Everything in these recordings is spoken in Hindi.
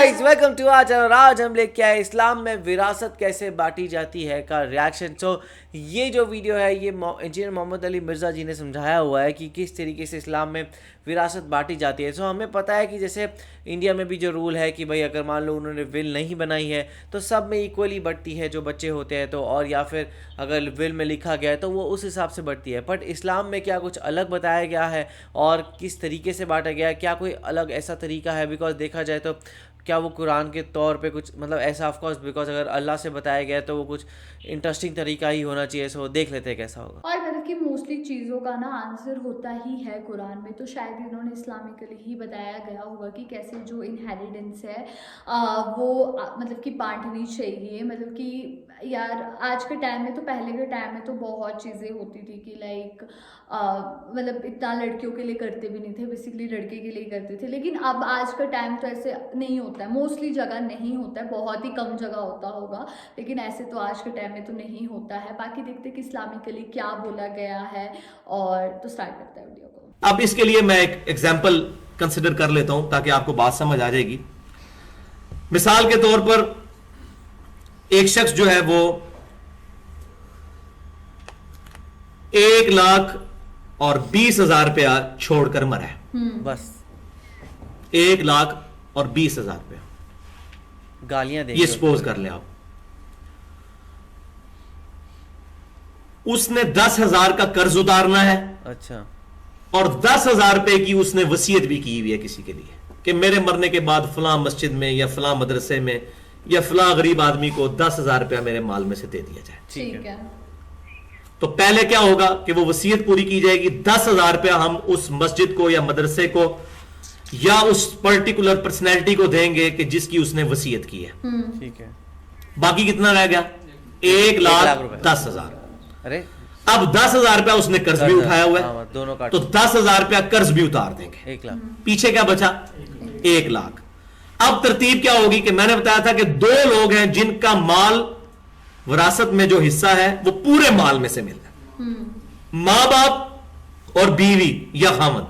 Guys welcome to our channel. आज हम लेके आए इस्लाम में विरासत कैसे बांटी जाती है का रिएक्शन। सो ये जो वीडियो है ये इंजीनियर मोहम्मद अली मिर्ज़ा जी ने समझाया हुआ है कि किस तरीके से इस्लाम में विरासत बांटी जाती है। सो हमें पता है कि जैसे इंडिया में भी जो रूल है कि भाई अगर मान लो उन्होंने विल नहीं बनाई है तो सब में इक्वली बढ़ती है जो बच्चे होते हैं, तो और या फिर अगर विल में लिखा गया है तो वो उस हिसाब से बढ़ती है। बट इस्लाम में क्या कुछ अलग बताया गया है और किस तरीके से बांटा गया है, क्या कोई अलग ऐसा तरीका है? बिकॉज देखा जाए तो क्या वो कुरान के तौर पे कुछ मतलब ऐसा, ऑफ कोर्स बिकॉज अगर अल्लाह से बताया गया है तो वो कुछ इंटरेस्टिंग तरीका ही होना चाहिए। सो देख लेते हैं कैसा होगा। और मतलब कि मोस्टली चीज़ों का ना आंसर होता ही है कुरान में, तो शायद इन्होंने इस्लामिकली ही बताया गया होगा कि कैसे जो इनहेरिटेंस है वो मतलब कि बांटनी चाहिए। मतलब कि यार आज के टाइम में तो, पहले के टाइम में तो बहुत चीज़ें होती थी कि लाइक मतलब इतना लड़कियों के लिए करते भी नहीं थे, बेसिकली लड़के के लिए करते थे। लेकिन अब आज का टाइम तो ऐसे नहीं होता है, मोस्टली जगह नहीं होता है, बहुत ही कम जगह होता होगा, लेकिन ऐसे तो आज के टाइम में तो नहीं होता है। बाकी देखते हैं कि इस्लामिकली क्या बोला गया है, और तो स्टार्ट करते हैं वीडियो को। अब इसके लिए मैं एक एग्जाम्पल कंसिडर कर लेता हूं ताकि आपको बात समझ आ जाएगी। मिसाल के तौर पर एक शख्स जो है वो 1,20,000 रुपया छोड़कर मरा है। बस 1,20,000 रुपया गालियां दे ये सपोज कर ले आप। उसने 10,000 का कर्ज उतारना है। अच्छा। और 10,000 रुपए की उसने वसीयत भी की हुई है किसी के लिए कि मेरे मरने के बाद फलां मस्जिद में या फलां मदरसे में या फलां गरीब आदमी को 10,000 रुपया मेरे माल में से दे दिया जाए। ठीक है। तो पहले क्या होगा कि वो वसीयत पूरी की जाएगी। 10,000 रुपया हम उस मस्जिद को या मदरसे को या उस पर्टिकुलर पर्सनैलिटी को देंगे कि जिसकी उसने वसीयत की है। ठीक है। बाकी कितना रह गया? 1,10,000। अरे अब 10,000 रुपया उसने कर्ज भी उठाया हुआ है, दोनों का तो 10,000 रुपया कर्ज भी उतार देंगे। 1 लाख। पीछे क्या बचा? 1 लाख। अब तरतीब क्या होगी कि मैंने बताया था कि 2 लोग हैं जिनका माल विरासत में जो हिस्सा है वो पूरे माल में से मिलता है, मां बाप और बीवी या खामद।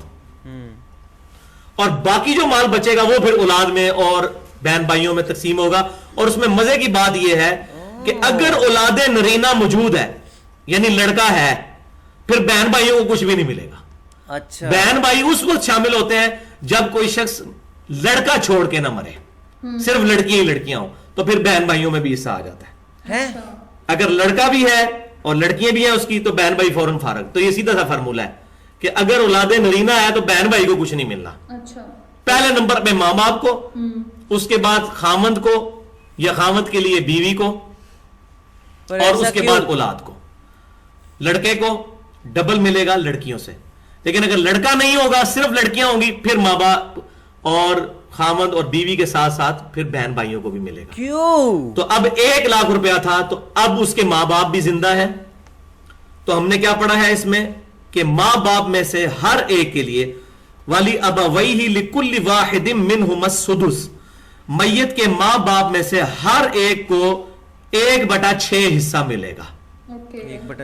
और बाकी जो माल बचेगा वो फिर औलाद में और बहन भाइयों में तकसीम होगा। और उसमें मजे की बात यह है कि अगर औलाद नरीना मौजूद है यानी लड़का है, फिर बहन भाइयों को कुछ भी नहीं मिलेगा। अच्छा। बहन भाई उस वक्त शामिल होते हैं जब कोई शख्स लड़का छोड़ के ना मरे, सिर्फ लड़कियां ही लड़कियां हो, तो फिर बहन भाइयों में भी हिस्सा आ जाता है। अगर लड़का भी है और लड़कियां भी हैं उसकी तो बहन भाई फौरन फारग। तो ये सीधा सा फार्मूला है कि अगर औलाद नरीना है तो बहन भाई को कुछ नहीं मिलना। अच्छा। पहले नंबर पे मां बाप को, उसके बाद खामद को या खामद के लिए बीवी को, और उसके बाद औलाद को। लड़के को डबल मिलेगा लड़कियों से, लेकिन अगर लड़का नहीं होगा सिर्फ लड़कियां होंगी फिर मां बाप और खामद और बीवी के साथ साथ फिर बहन भाइयों को भी मिलेगा। क्यों? तो अब 1 लाख रुपया था, तो अब उसके मां बाप भी जिंदा है। तो हमने क्या पढ़ा है इसमें कि मां बाप में से हर एक के लिए वाली अबवैहि लिकुल्लि वाहिदिम मिनहुम अस्सुदुस, मैयत के मां बाप में से हर एक को 1/6 हिस्सा मिलेगा।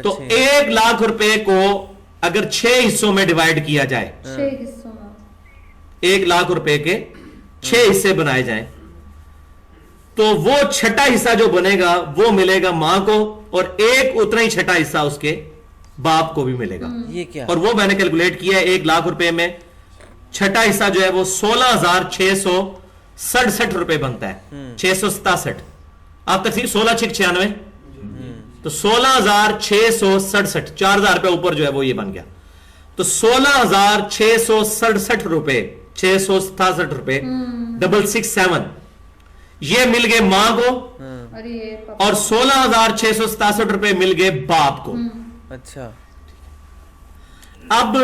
तो 1 लाख रुपए को अगर 6 हिस्सों में डिवाइड किया जाए, 6 हिस्सों में 1 लाख रुपए के 6 हिस्से बनाए जाएं, तो वो छठा हिस्सा जो बनेगा वो मिलेगा मां को, और एक उतना ही छठा हिस्सा उसके बाप को भी मिलेगा। ये क्या? और वो मैंने कैलकुलेट किया है, 1 लाख रुपए में छठा हिस्सा जो है वो 16,667 रुपए बनता है। 667 आप तक 16,696, तो 16,667, 4,000 रुपए ऊपर जो है वो ये बन गया। तो 16,667 रुपए, 667 रुपए 667 ये मिल गए मां को, और 16,667 रुपए मिल गए बाप को। अच्छा। अब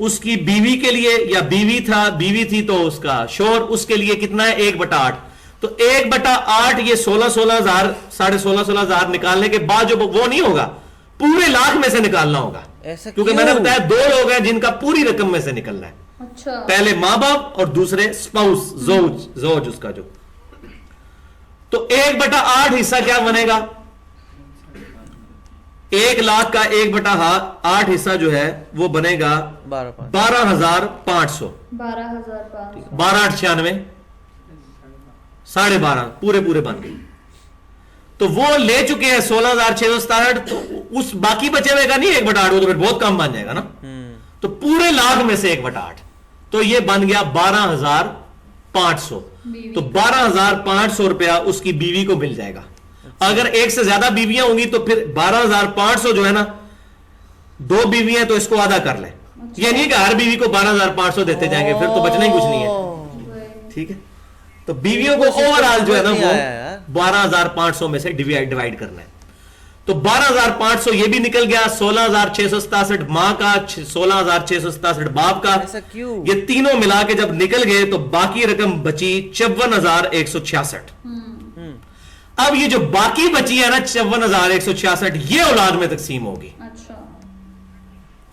उसकी बीवी के लिए, या बीवी थी तो उसका शोहर, उसके लिए कितना है? 1/8। तो 1/8 ये 16,000 16,500 निकालने के बाद जो वो नहीं होगा, पूरे लाख में से निकालना होगा। ऐसा क्योंकि मैंने बताया 2 लोग हैं जिनका पूरी रकम में से निकलना है। अच्छा। पहले मां बाप और दूसरे स्पाउस, जोज उसका जो। तो 1/8 हिस्सा क्या बनेगा? 1 लाख का 1/8 हिस्सा जो है वो बनेगा 12,500। 12,500। 12,500। 12,98 12.5 पूरे पूरे बन गए। तो वो ले चुके हैं 16,667, तो उस बाकी बचे हुए का नहीं 1/8, वो तो फिर बहुत कम बन जाएगा ना। तो पूरे लाख में से 1/8, तो ये बन गया 12,500। तो 12,500 रुपया उसकी बीवी को मिल जाएगा। अगर एक से ज्यादा बीवियां होंगी तो फिर 12,500 जो है ना, 2 बीवियां तो इसको आधा कर ले। ये नहीं कि हर बीवी को 12,500 देते जाएंगे, फिर तो बचना ही कुछ नहीं है। ठीक है, तो बीवियों को ओवरऑल जो है ना वो 12,500 में से डिवाइड करना है। तो 12,500 ये भी निकल गया, 16,667 मां का, 16,667 बाप का। ऐसा क्यों? ये तीनों मिला के जब निकल गए तो बाकी रकम बची 54,166। अब ये जो बाकी बची है ना 54,166, ये औलाद में तकसीम होगी। अच्छा,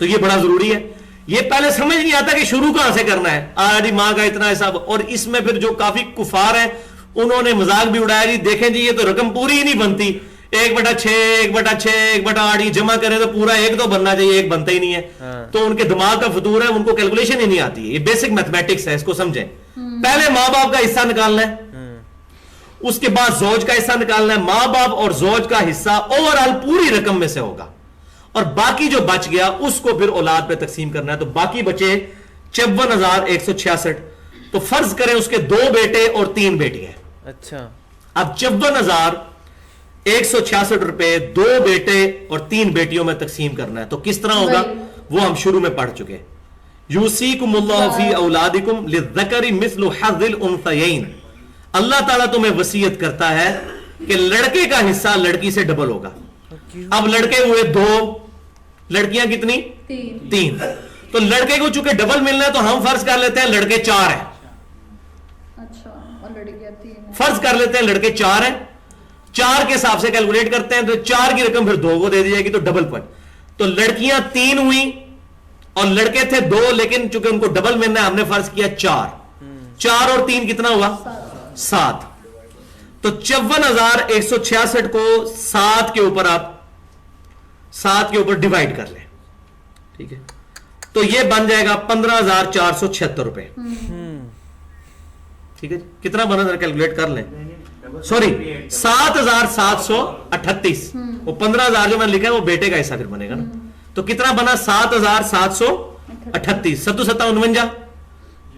तो ये बड़ा जरूरी है। ये पहले समझ नहीं आता कि शुरू कहां से करना है। आदि मां का इतना हिसाब, और इसमें फिर जो काफी कुफार है उन्होंने मजाक भी उड़ाया जी, देखें जी ये तो रकम पूरी ही नहीं बनती, 1/6 1/6 1/8 ये जमा करें तो पूरा एक तो बनना चाहिए, एक बनता ही नहीं है। हाँ। तो उनके दिमाग का फतूर है, उनको कैलकुलेशन ही नहीं आती है। ये बेसिक मैथमेटिक्स है, इसको समझें। पहले मां बाप का हिस्सा निकालना है, उसके बाद जोज का हिस्सा निकालना है। मां बाप और जोज का हिस्सा ओवरऑल पूरी रकम में से होगा, और बाकी जो बच गया उसको फिर औलाद पे तकसीम करना है। तो बाकी बचे 54,166। तो फर्ज करें उसके 2 बेटे और 3 बेटियां। अच्छा, अब 54,166 रुपए 2 बेटे और 3 बेटियों में तकसीम करना है। तो किस तरह होगा वो हम शुरू में पढ़ चुके। यूसीकुमुल्लाहु फी औलादिकुम लिज़्ज़करी मिस्लु हज़्ज़िल उन्सयैन। अल्लाह ताला तुम्हें वसीयत करता है कि लड़के का हिस्सा लड़की से डबल होगा। अब लड़के हुए 2, लड़कियां कितनी? 3। तो लड़के को चूंकि डबल मिलना है तो हम फर्ज कर लेते हैं लड़के 4 हैं। अच्छा, और लड़कियां 3 फर्ज कर लेते हैं लड़के 4 हैं, 4 के हिसाब से कैलकुलेट करते हैं, तो 4 की रकम फिर 2 को दे दी जाएगी, तो डबल पॉइंट। तो लड़कियां 3 हुई और लड़के थे 2, लेकिन चूंकि उनको डबल मिलना है हमने फर्ज किया 4। 4 और 3 कितना हुआ? 7। तो 54,166 को 7 के ऊपर आप 7 के ऊपर डिवाइड कर लें। ठीक है, तो ये बन जाएगा 15,476 रुपए। ठीक है, कितना बना जरा कैलकुलेट कर लें। सॉरी, 7,738। वो 15,000 जो मैंने लिखा है वो बेटे का हिस्सा फिर बनेगा ना। तो कितना बना? 7,738। 7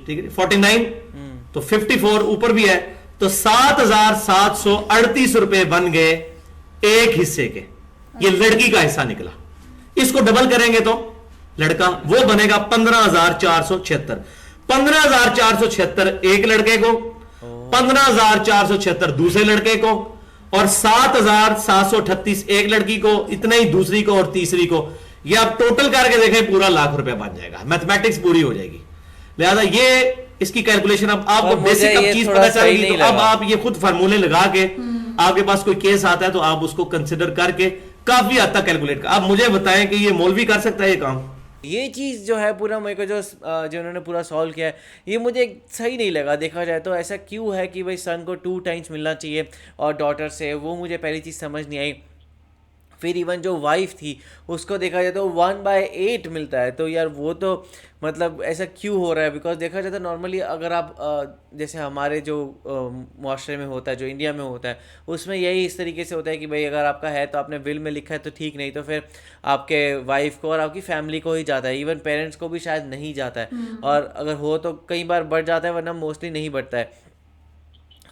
ठीक है, 49। तो 54 ऊपर भी है, तो 7,738 रुपए बन गए एक हिस्से के। ये लड़की का हिस्सा निकला। इसको डबल करेंगे तो लड़का वो बनेगा 15,476। 15,476 एक लड़के को, 15,476 दूसरे लड़के को, और 7,738 एक लड़की को, इतना ही दूसरी को और तीसरी को। ये आप टोटल करके देखें पूरा लाख रुपया बन जाएगा। मैथमेटिक्स पूरी हो जाएगी। लिहाजा ये इसकी कैलकुलेशन अब आपको बेसिक अब चीज पता चलेगी, तो अब आप ये खुद फार्मूले लगा के आपके पास कोई केस आता है तो आप उसको कंसिडर करके काफी हद तक कैलकुलेट कर। आप मुझे बताएं कि ये मौलवी कर सकता है ये काम? ये चीज़ जो है पूरा मेरे को जो उन्होंने पूरा सॉल्व किया है, ये मुझे सही नहीं लगा। देखा जाए तो ऐसा क्यों है कि भाई सन को 2 टाइम्स मिलना चाहिए और डॉटर से, वो मुझे पहली चीज़ समझ नहीं आई। फिर इवन जो वाइफ थी उसको देखा जाए तो 1/8 मिलता है, तो यार वो तो मतलब ऐसा क्यों हो रहा है? बिकॉज देखा जाए तो नॉर्मली अगर आप जैसे हमारे जो मुआशरे में होता है, जो इंडिया में होता है, उसमें यही इस तरीके से होता है कि भाई अगर आपका है तो आपने विल में लिखा है तो ठीक, नहीं तो फिर आपके वाइफ को और आपकी फैमिली को ही जाता है। इवन पेरेंट्स को भी शायद नहीं जाता है, और अगर हो तो कई बार बढ़ जाता है, वरना मोस्टली नहीं बढ़ता है।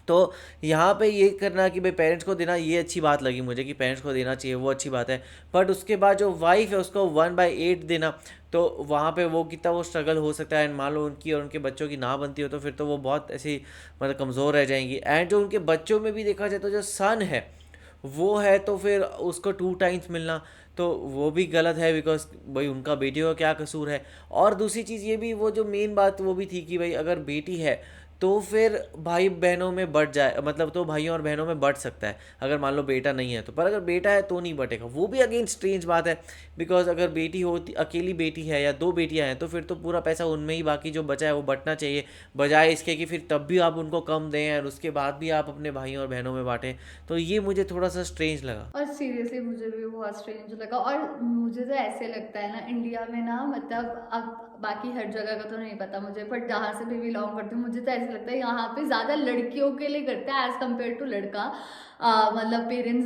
तो यहाँ पे ये करना कि भाई पेरेंट्स को देना, ये अच्छी बात लगी मुझे कि पेरेंट्स को देना चाहिए, वो अच्छी बात है। बट उसके बाद जो वाइफ है उसको 1/8 देना, तो वहाँ पे वो कितना वो स्ट्रगल हो सकता है। एंड मान लो उनकी और उनके बच्चों की ना बनती हो तो फिर तो वो बहुत ऐसी मतलब कमज़ोर रह जाएंगी। एंड जो उनके बच्चों में भी देखा जाए तो जो सन है वो है, तो फिर उसको 2 टाइम्स मिलना तो वो भी गलत है, बिकॉज भाई उनका बेटियों का क्या कसूर है। और दूसरी चीज़ ये भी, वो जो मेन बात वो भी थी कि भाई अगर बेटी है तो फिर भाई बहनों में बढ़ जाए, मतलब तो भाइयों और बहनों में बढ़ सकता है अगर मान लो बेटा नहीं है तो। पर अगर बेटा है तो नहीं बढ़ेगा, वो भी अगेन स्ट्रेंज बात है। बिकॉज अगर बेटी होती, अकेली बेटी है या 2 बेटियां हैं, तो फिर तो पूरा पैसा उनमें ही, बाकी जो बचा है वो बंटना चाहिए, बजाय इसके कि फिर तब भी आप उनको कम दें और उसके बाद भी आप अपने भाइयों और बहनों में बांटें। तो ये मुझे थोड़ा सा स्ट्रेंज लगा। और सीरियसली मुझे भी बहुत स्ट्रेंज लगा। और मुझे तो ऐसे लगता है ना, इंडिया में ना, मतलब अब बाकी हर जगह का तो नहीं पता मुझे, बट जहाँ से भी बिलोंग करती हूँ मुझे तो ऐसे ऐसा लगता है यहाँ पे ज़्यादा लड़कियों के लिए करते हैं एज कम्पेयर टू लड़का। मतलब पेरेंट्स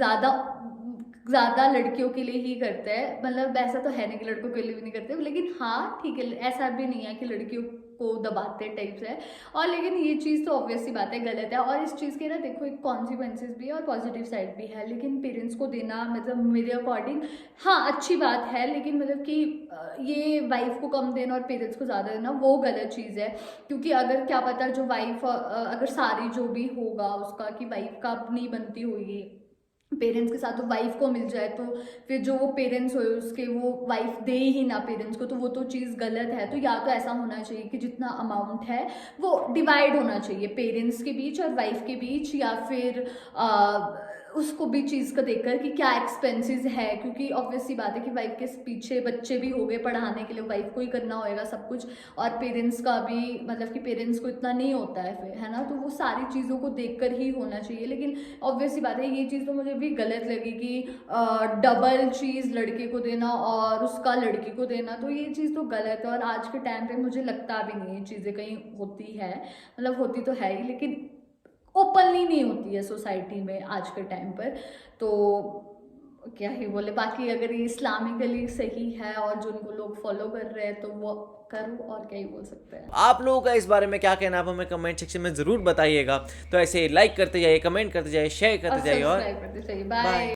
ज़्यादा लड़कियों के लिए ही करते हैं, मतलब ऐसा तो है नहीं कि लड़कों के लिए भी नहीं करते, लेकिन हाँ ठीक है, ऐसा भी नहीं है कि लड़कियों को दबाते टाइप से। और लेकिन ये चीज़ तो ऑब्वियस सी बात है गलत है, और इस चीज़ के ना देखो एक कॉन्सिक्वेंसेस भी है और पॉजिटिव साइड भी है। लेकिन पेरेंट्स को देना मतलब मेरे अकॉर्डिंग हाँ अच्छी बात है, लेकिन मतलब कि ये वाइफ को कम देना और पेरेंट्स को ज़्यादा देना वो गलत चीज़ है। क्योंकि अगर क्या पता जो वाइफ अगर सारी जो भी होगा उसका कि वाइफ का अपनी बनती होगी पेरेंट्स के साथ, तो वाइफ को मिल जाए, तो फिर जो वो पेरेंट्स हो उसके वो वाइफ दे ही ना पेरेंट्स को, तो वो तो चीज़ गलत है। तो या तो ऐसा होना चाहिए कि जितना अमाउंट है वो डिवाइड होना चाहिए पेरेंट्स के बीच और वाइफ के बीच, या फिर उसको भी चीज़ का देखकर कि क्या एक्सपेंसेस है, क्योंकि ऑब्वियस सी बात है कि वाइफ के पीछे बच्चे भी हो गए, पढ़ाने के लिए वाइफ को ही करना होएगा सब कुछ, और पेरेंट्स का भी मतलब कि पेरेंट्स को इतना नहीं होता है फिर, है ना। तो वो सारी चीज़ों को देखकर ही होना चाहिए। लेकिन ऑब्वियस सी बात है ये चीज़ तो मुझे भी गलत लगी कि डबल चीज़ लड़के को देना और उसका लड़की को देना, तो ये चीज़ तो गलत है। और आज के टाइम पे मुझे लगता भी नहीं ये चीज़ें कहीं होती है, मतलब होती तो है ही लेकिन ओपनली नहीं होती है सोसाइटी में आज के टाइम पर। तो क्या ही बोले, बाकी अगर ये इस्लामिकली सही है और जो उनको लोग फॉलो कर रहे हैं तो वो करो, और क्या ही बोल सकते हैं। आप लोगों का इस बारे में क्या कहना, आप हमें कमेंट सेक्शन में ज़रूर बताइएगा। तो ऐसे लाइक करते जाइए, कमेंट करते जाइए, शेयर करते जाइए और सब्सक्राइब करते जाइए। बाय।